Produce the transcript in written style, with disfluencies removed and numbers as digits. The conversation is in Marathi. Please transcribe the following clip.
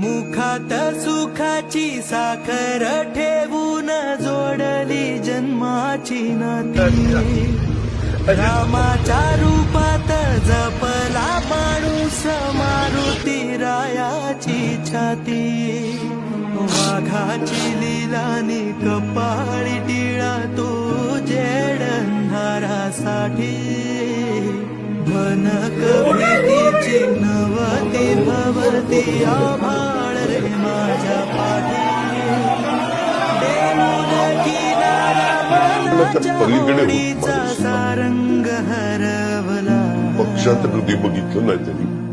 मुखात सुखाची साखर ठेवून जोडली जन्माची नाती रामाच्या रूपात जपला माणूस मारुती रायाची छाती वाघाची लीलानी कपाळी टिळा तो जेड अंधारासाठी भनक भीतीची नवती भवती आभाळ रे माझ्या पाठी पलीकडे सारंग हरवला पक्षात कधी बघितलं नाही त्यांनी.